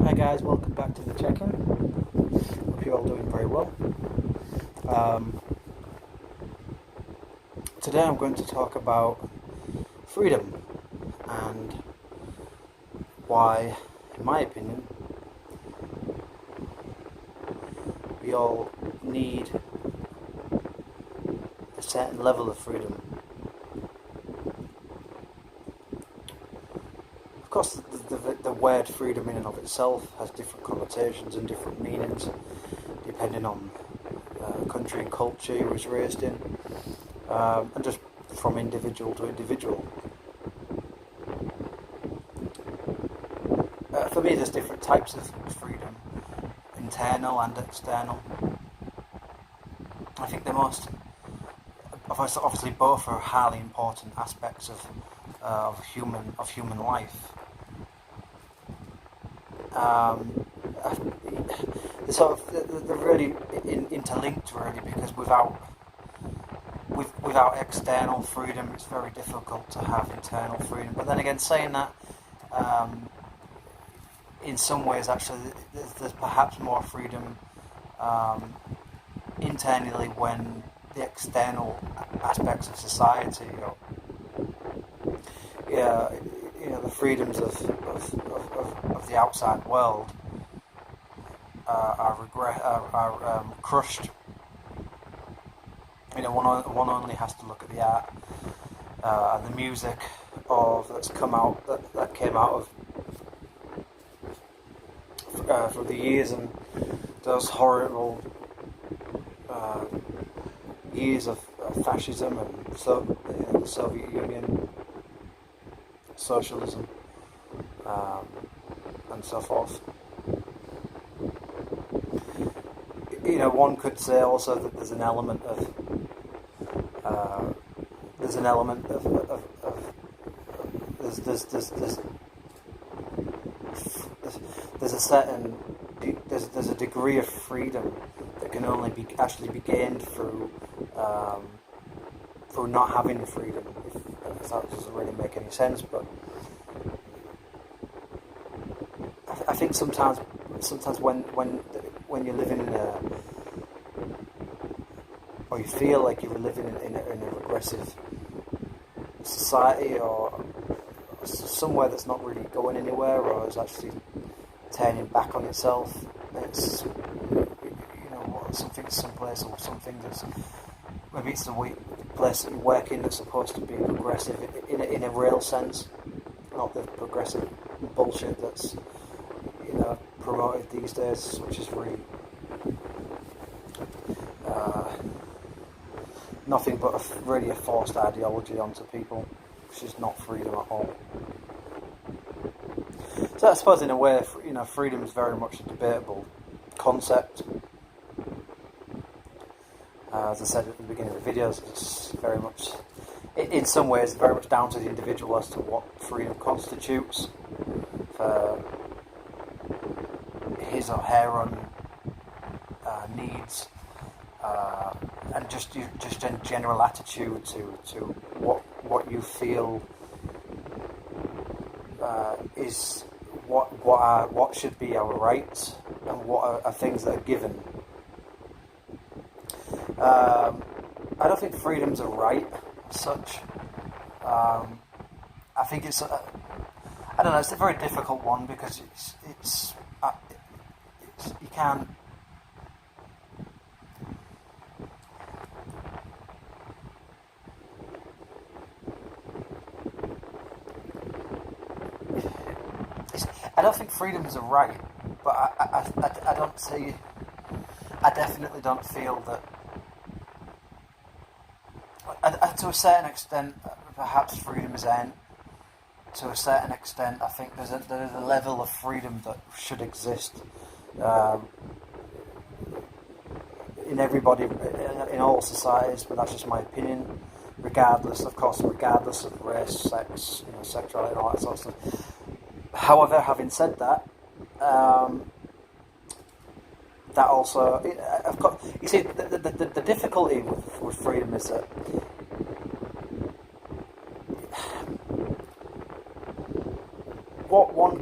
Hi guys, welcome back to the check-in. Hope you're all doing very well. Um, Today I'm going to talk about freedom and why, in my opinion, we all need a certain level of freedom. Of course, the word freedom in and of itself has different connotations and different meanings depending on country and culture you was raised in, and just from individual to individual. For me, there's different types of freedom, internal and external. I think the most, obviously, both are highly important aspects of human life. They're really interlinked, really, because without external freedom, it's very difficult to have internal freedom. But then again, saying that, in some ways, actually, there's perhaps more freedom internally when the external aspects of society, the freedoms of the outside world are crushed. One only has to look at the art and the music that came out of through the years, and those horrible years of fascism and the Soviet Union, socialism, and so forth. One could say also that there's an element of there's a degree of freedom that can only be gained through not having freedom. If that doesn't really make any sense, but I think sometimes when you're living or you feel like you're living in a regressive society, or somewhere that's not really going anywhere, or is actually turning back on itself. It's someplace or something that's maybe it's the place that you work in that's supposed to be progressive in a real sense, not the progressive bullshit that's promoted these days, which is really nothing but really a forced ideology onto people, which is not freedom at all. So I suppose in a way, freedom is very much a debatable concept. As I said at the beginning of the videos, it's very much, in some ways, very much down to the individual as to what freedom constitutes for his or her own needs, and just a general attitude to what you feel is what should be our rights and what are things that are given. I don't think freedom's a right as such. I think it's I don't know. It's a very difficult one because it's you can't. I don't think freedom is a right, but I don't see. I definitely don't feel that. To a certain extent, perhaps freedom is earned. To a certain extent, I think there is a level of freedom that should exist in everybody, in all societies. But that's just my opinion. Regardless of race, sex, sexuality, and all that sort of stuff. However, having said that, that also, I've got. You see, the difficulty with freedom is that what one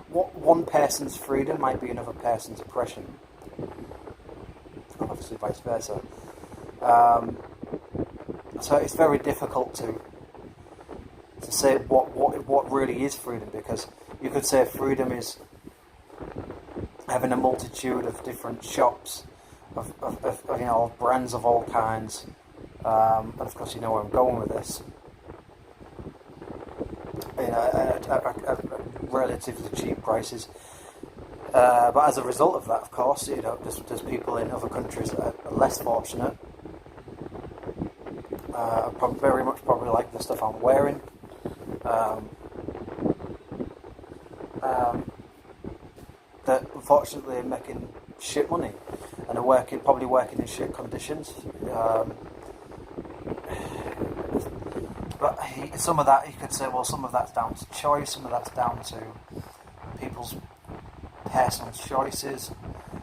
what one person's freedom might be another person's oppression. Obviously, vice versa. So it's very difficult to say what really is freedom, because you could say freedom is having a multitude of different shops of brands of all kinds, and of course you know where I'm going with this. At relatively cheap prices, but as a result of that, of course, there's people in other countries that are less fortunate. Very much probably like the stuff I'm wearing. That unfortunately are making shit money and are probably working in shit conditions. But some of that, you could say, well, some of that's down to choice, some of that's down to people's personal choices.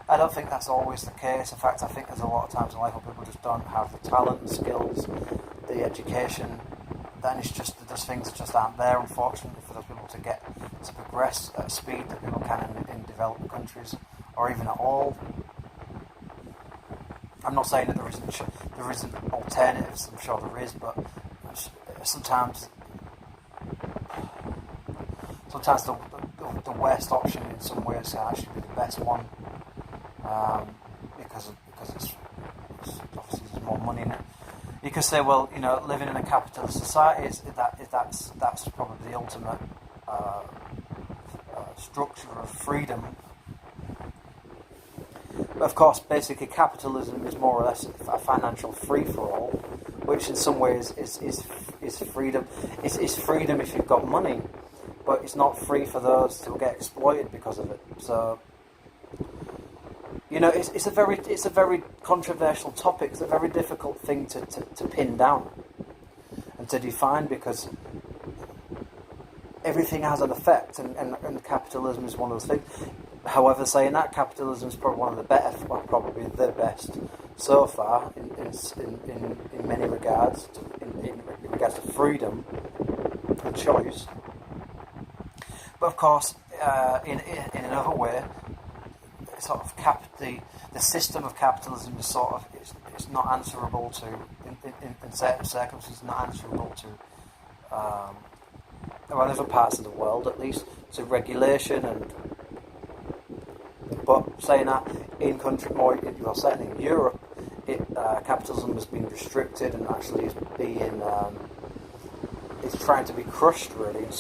I don't think that's always the case. In fact, I think there's a lot of times in life where people just don't have the talent, the skills, the education. Then it's just those things just aren't there, unfortunately, for those people to progress at a speed that people can in developed countries, or even at all. I'm not saying that there isn't alternatives. I'm sure there is, but sometimes the worst option in some ways can actually be the best one, because it's obviously there's more money in it. You could say, well, living in a capitalist society that's probably the ultimate structure of freedom. But of course, basically, capitalism is more or less a financial free-for-all, which in some ways is freedom. It's freedom if you've got money, but it's not free for those who get exploited because of it. So, it's a very controversial topic. It's a very difficult thing to pin down and to define, because everything has an effect, and capitalism is one of those things. However, saying that, capitalism is probably one of the better, well, probably the best so far in many regards, in regards to freedom and choice. But of course, in another way, sort of the system of capitalism is sort of it's not answerable to in certain circumstances, not answerable to other parts of the world, at least, to regulation. But saying that, in country certainly in Europe, capitalism has been restricted and actually is being it's trying to be crushed, really, in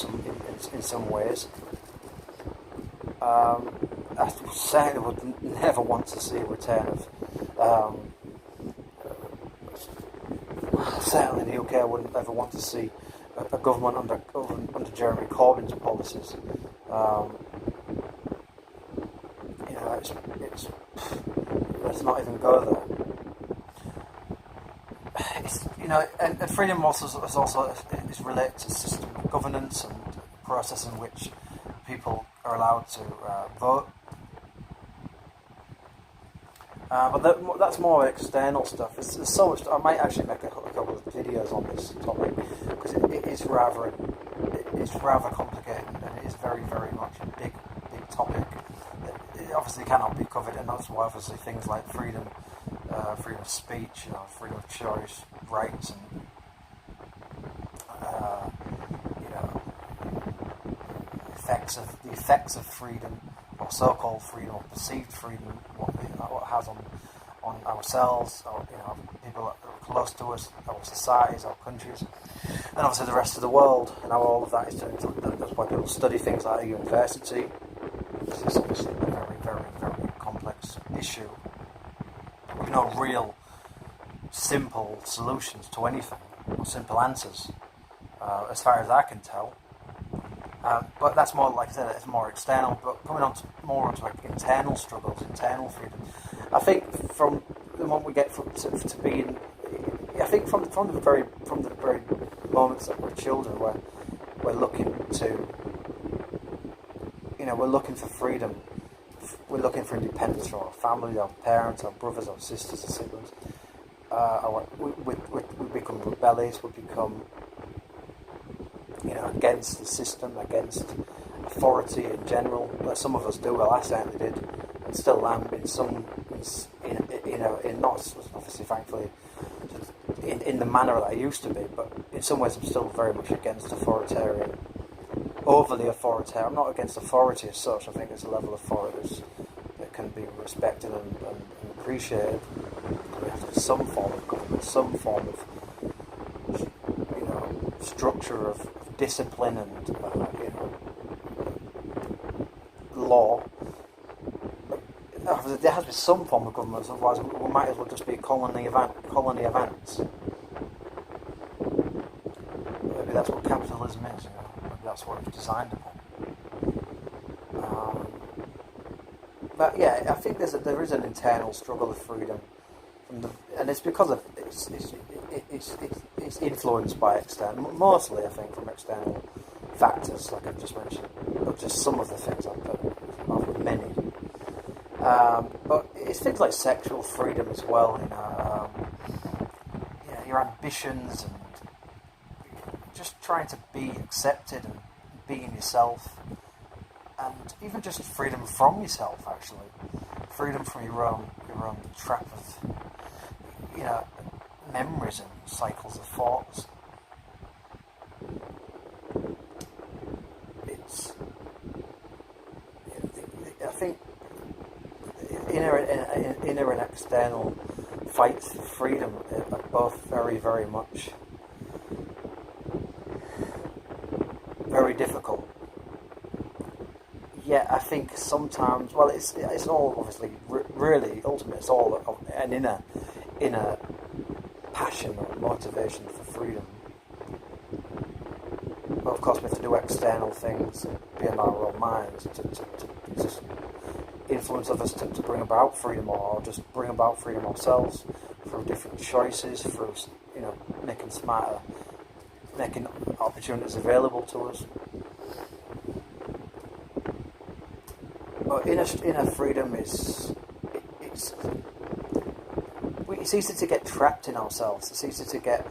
some ways. I certainly would never want to see a return of. Certainly in the UK, I wouldn't ever want to see a government under Jeremy Corbyn's policies. Let's not even go there. And freedom is related to system of governance and process in which people are allowed to vote. But that's more external stuff. There's so much. I might actually make a couple of videos on this topic, because it's rather complicated, and it is very, very much a big topic. It obviously cannot be covered, and that's why obviously things like freedom of speech, freedom of choice, rights, and the effects of freedom, or so-called freedom, or perceived freedom, what it has on ourselves, or people that are close to us, our societies, our countries, and obviously the rest of the world, and how all of that is turned into. That's why people study things like a university, because it's obviously a very, very, very complex issue with no real simple solutions to anything, or simple answers, as far as I can tell. But that's more, like I said, it's more external. But coming on more onto like internal struggles, internal freedom. I think from the moment we get to being, I think from the very moments that we're children, we're looking to, we're looking for freedom. We're looking for independence from our family, our parents, our brothers, our sisters, our siblings. We become rebellious. We become against the system, against authority in general. But some of us do. Well, I certainly did, and still am in some, in not obviously, thankfully, in the manner that I used to be. But in some ways, I'm still very much against authoritarian, overly authoritarian. I'm not against authority as such. I think there's a level of authority that can be respected and appreciated. We have to have some form of government, some form of structure of discipline and law. There has to be some form of government, otherwise we might as well just be colony of ants. Maybe that's what capitalism is. Maybe that's what it's designed upon. But yeah, I think there is an internal struggle of freedom, and it's because of it's influenced by external, mostly I think from external factors, like I've just mentioned, but just some of the things I've done, not with many. But it's things like sexual freedom as well, your ambitions and just trying to be accepted and being yourself, and even just freedom from yourself, actually, freedom from your own trap of memories and cycles of thoughts. I think inner and external fights for freedom are both very, very much very difficult. Yet I think sometimes, well, it's all obviously really ultimately it's all an inner passion or motivation for freedom. But of course we have to do external things beyond our own minds to just influence others to bring about freedom, or just bring about freedom ourselves through different choices, through making opportunities available to us. But inner freedom it's easy to get trapped in ourselves. It's easy to get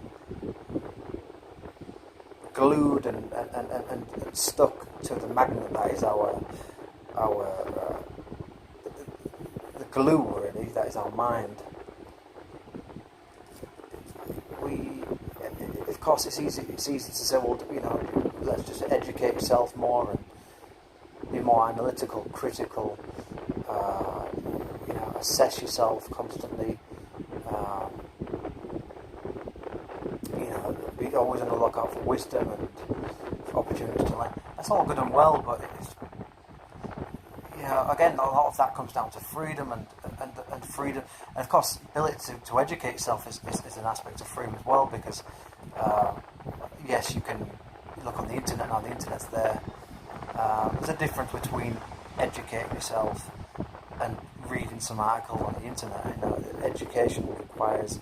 glued and stuck to the magnet that is our the glue, really, that is our mind. Of course, it's easy to say, well, let's just educate yourself more and be more analytical, critical, assess yourself constantly, be always on the lookout for wisdom and for opportunities to learn. That's all good and well, but it's, again, a lot of that comes down to freedom and freedom, and of course, ability to educate yourself is an aspect of freedom as well, because yes, you can look on the internet now. The internet's there. There's a difference between educating yourself and reading some article on the internet. Education requires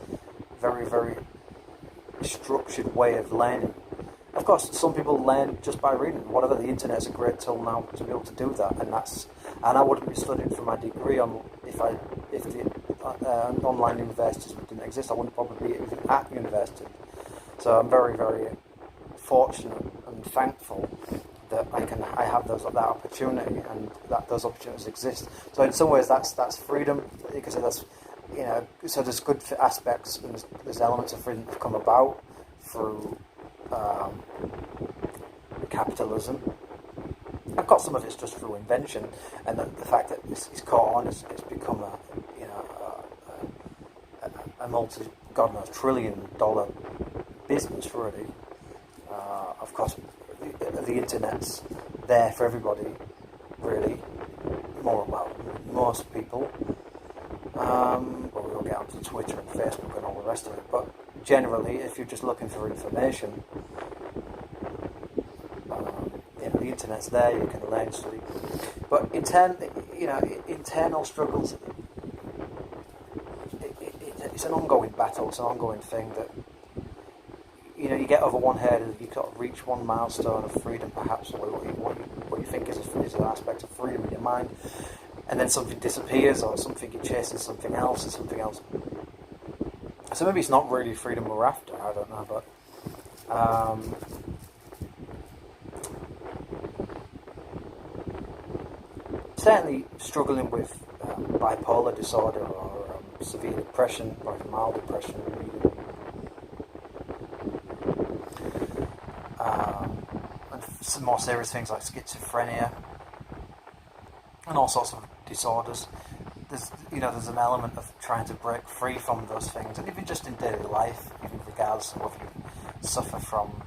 very, very structured way of learning. Of course, some people learn just by reading. Whatever, the internet's a great tool now to be able to do that, and I wouldn't be studying for my degree if the online universities didn't exist. I wouldn't probably be even at university. So I'm very, very fortunate and thankful that I have that opportunity, and that those opportunities exist. So in some ways that's freedom, because that's so there's good aspects and there's elements of freedom that have come about through capitalism. Of course, some of it's just through invention, and the fact that it's caught on, it's become a multi, God knows, $1 trillion business, really. Of course, the internet's there for everybody, really. Most people. Well, we won't get onto Twitter and Facebook and all the rest of it, but generally, if you're just looking for information, the internet's there. You can learn, study. But internal struggles. It's an ongoing battle. It's an ongoing thing that you get over one hurdle. You got to reach one milestone of freedom, perhaps, or what you think is an aspect of freedom in your mind, and then something disappears, or something you're chasing something else, and something else. So maybe it's not really freedom we're after. I don't know, but certainly struggling with bipolar disorder or severe depression or mild depression, and some more serious things like schizophrenia and all sorts of disorders. There's an element of trying to break free from those things, and even just in daily life, even regardless of whether you suffer from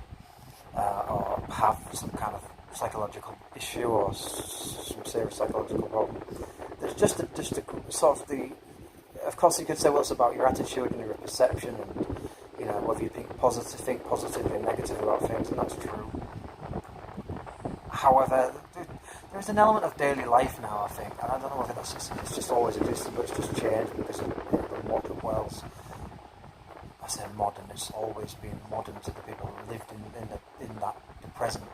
or have some kind of psychological issue or some serious psychological problem. There's just a sort of the. Of course, you could say, well, it's about your attitude and your perception, and whether you think positively and negative about things, and that's true. However, there's an element of daily life now, I think, and I don't know whether it's just always existed, but it's just changed because of the modern world. I say modern; it's always been modern to the people who lived in the present.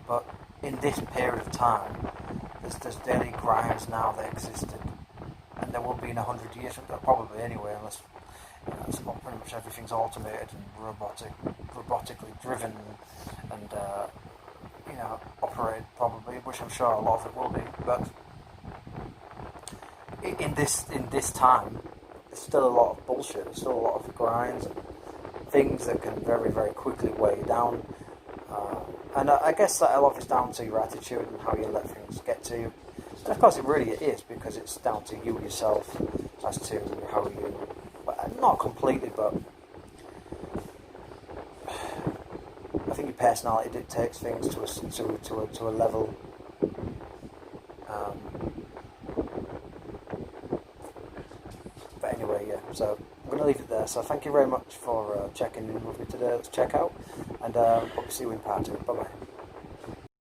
But in this period of time, there's daily crimes now that existed, and there will be in 100 years, probably anyway, unless pretty much everything's automated and robotically driven, and operated probably, which I'm sure a lot of it will be. But in this time, there's still a lot of bullshit. There's still a lot of grinds and things that can very, very quickly weigh you down. And I guess that a lot is down to your attitude and how you let things get to you. And of course, it really is, because it's down to you yourself as to how you, well, not completely, but I think your personality dictates things to a level. But anyway, yeah. So I'm going to leave it there. So thank you very much for checking in with me today. Let's check out, and hope to see you in part 2. Bye bye.